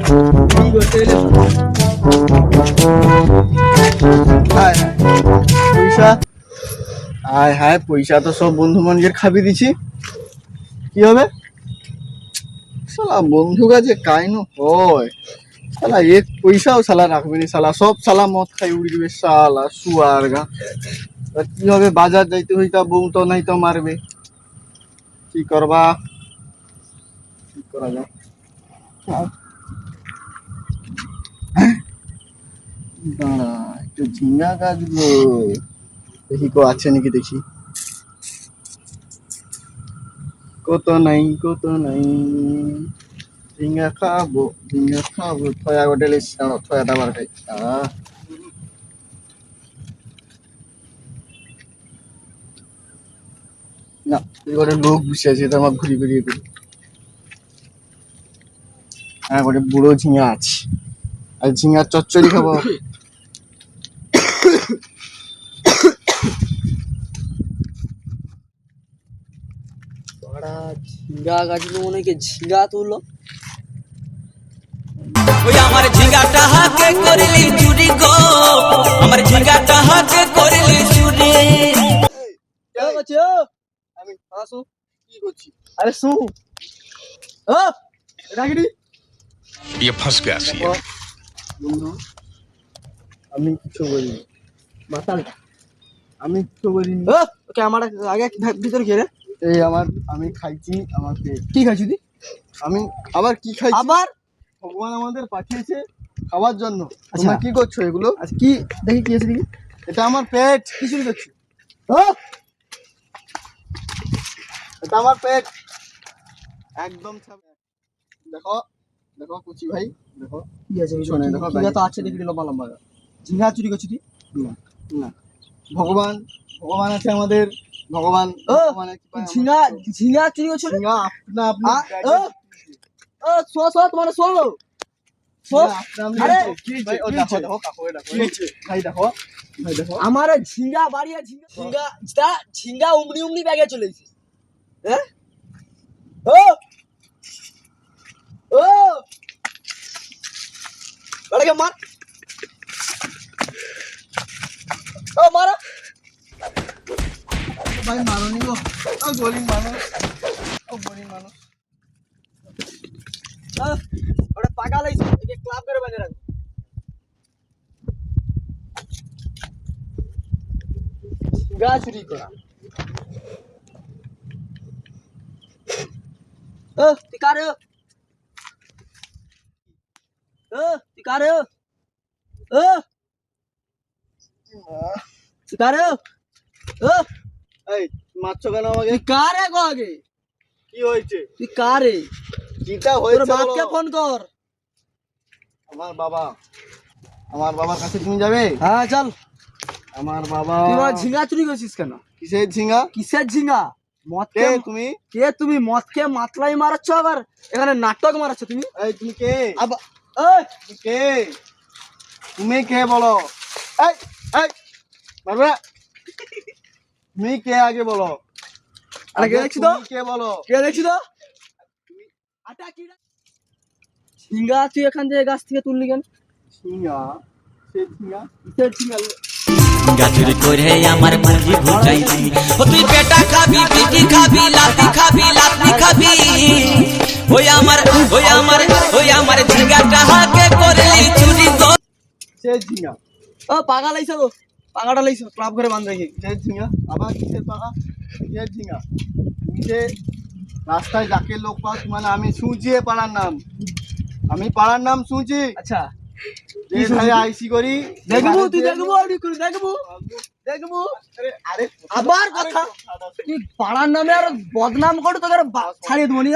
কি করতে এলে? হায় হায়, পয়সা, হায় হায়, পয়সা তো সব বন্ধু বান্ধবের খাবি দিছি, কি হবে? শালা বন্ধু কাছে কাইনো হয়, শালা এক পয়সাও শালা রাখবে না, শালা সব শালা মদ খাই উড়িবে শালা শুয়ার গা। তা কি হবে, বাজার যাইতে হইতা, বউ তো নাই তো মারবে, কি করবা, কি করা যায়? দাঁড়া, একটু ঝিঙ্গা কাটবো, দেখি কো আছে নাকি দেখি। কত নাই কত নাই, ঝিঙ্গা খাবো ঝিঙ্গা খাবো, থয়া গোটে লিস, থয়াটা বার খাই। না, এই গোটে লোক বসে আছে, এটা আমার ঘুরি ঘুরিয়ে করি। হ্যাঁ, গোটে বুড়ো ঝিঙ্গা আছে, আর ঝিঙ্গার চচ্চড়ি খাবো। বড়া ঝিঙ্গা গাছগুলো মনে হয় ঝিঙ্গা তুললো। ওই আমার ঝিঙ্গাটা হাতে করলি চুরি গো, আমার ঝিঙ্গাটা হাতে করলি চুরি। আমি আসু, কি করছি? আরে শু, রাগিনি ये फंस गया सी বন্ধু, আমি কিছু বলিনি, মাতালটা আমি কিছু বলিনি। ওকে আমার আগে ভিতরে কি রে? এই আমি খাইছি, আমার পেট, কি খাইছি তুই? আমি আবার কি খাইছি? আবার ভগবান আমাদের পাঠিয়েছে খাওয়ার জন্য, আচ্ছা। তোমরা কি করছো এগুলো? আচ্ছা কি দেখি কি আছে দেখি। এটা আমার পেট, কি শুরু করছো? এটা আমার পেট, একদম ছাড়বে। দেখো দেখো কুচি ভাই, দেখো কি আছে শোনে, দেখো ঝিঙ্গা তো আছে দেখি লম্বা লম্বা। ঝিঙ্গা চুরি করছি তুই? না না, ভগবান ভগবান আছে আমাদের, ভগবান ভগবানের কৃপায় আমরা- ঝিঙ্গা ঝিঙ্গা চুরি করছো? ঝিঙ্গা আপনা আপনি শো শো তোমার শো শো। আরে, ভাই ও দেখো দেখো কাকু দেখো, ভাই দেখো, ভাই দেখো, আমার ঝিঙ্গা বাড়িয়া ঝিঙ্গা ঝিঙ্গা ঝিঙ্গা ঝিঙ্গা উমনি উমনি ব্যাগে চলে এসেছে। হ্যাঁ ও ও বড়কে মার, ও মারা। ভাই মারনি গো, ও গরিব মানুষ, ও গরিব মানুষ। ওটা পাকা লাইছে, একে ক্লাব করে বেঁধে রাখো। ঝিঙ্গা চুরি করা। তুই কারে? তুই কারে? তুই কারে? এই মারছো কেন আমাকে? তুই কারে গো আগে? কি হয়েছে? তুই কারে? কিটা তোর হয়েছে বাপকে বলো? ফোন কর। আমার বাবা, আমার বাবার কাছে তুমি যাবে? হ্যাঁ চল। আমার বাবা। তুই আমার ঝিঙ্গা চুরি করছিস কেন? কিসের ঝিঙ্গা? কিসের ঝিঙ্গা? মদ কে কে তুমি? কে তুমি? মদ কে মাতলাই মারাচ্ছ, আবার এখানে নাটক মারাচ্ছ তুমি? এই তুমি কে? আবার এই তুমি কে? তুমি কে বলো? এই এই বাবা, তুমি কে আগে বলো? আরে কে আগে দেখছি তো? তুমি কে বলো? কে দেখছি তো? আটা কি রে? ঝিঙ্গা তুই এখান থেকে গাছ থেকে তুললি কেন? ঝিঙ্গা? সে ঝিঙ্গা? কিসের ঝিঙ্গা? ঝিঙ্গা চুরি করে আমার মুরগি ঘুচাইছি। ও তুই পেটা খাবি, পিটি খাবি, লাতি খাবি, লাতি খাবি। ওই আমার ঝিঙ্গাটা হাতে করলি চুরি গো। সে ঝিঙ্গা? ও পাগা লাইছো গো, পাগাটা লাইছো ক্লাব করে বাঁধ রেখে। সে ঝিঙ্গা? আবার কিসের পাকা? কিসের ঝিঙ্গা? তুমি যে রাস্তায় যাকে লোক পাও, মানে আমি শুনছি এ পাড়ার নাম, আমি পাড়ার নাম শুনছি। আচ্ছা যে ধারে আইসি করি, দেখবো, তুই দেখবো, আমি করে দেখবো, দেখবো। আরে আবার কথা, তুই পাড়ার নামে আর বদনাম করে তোদের ছাড়িয়ে দেবো নি।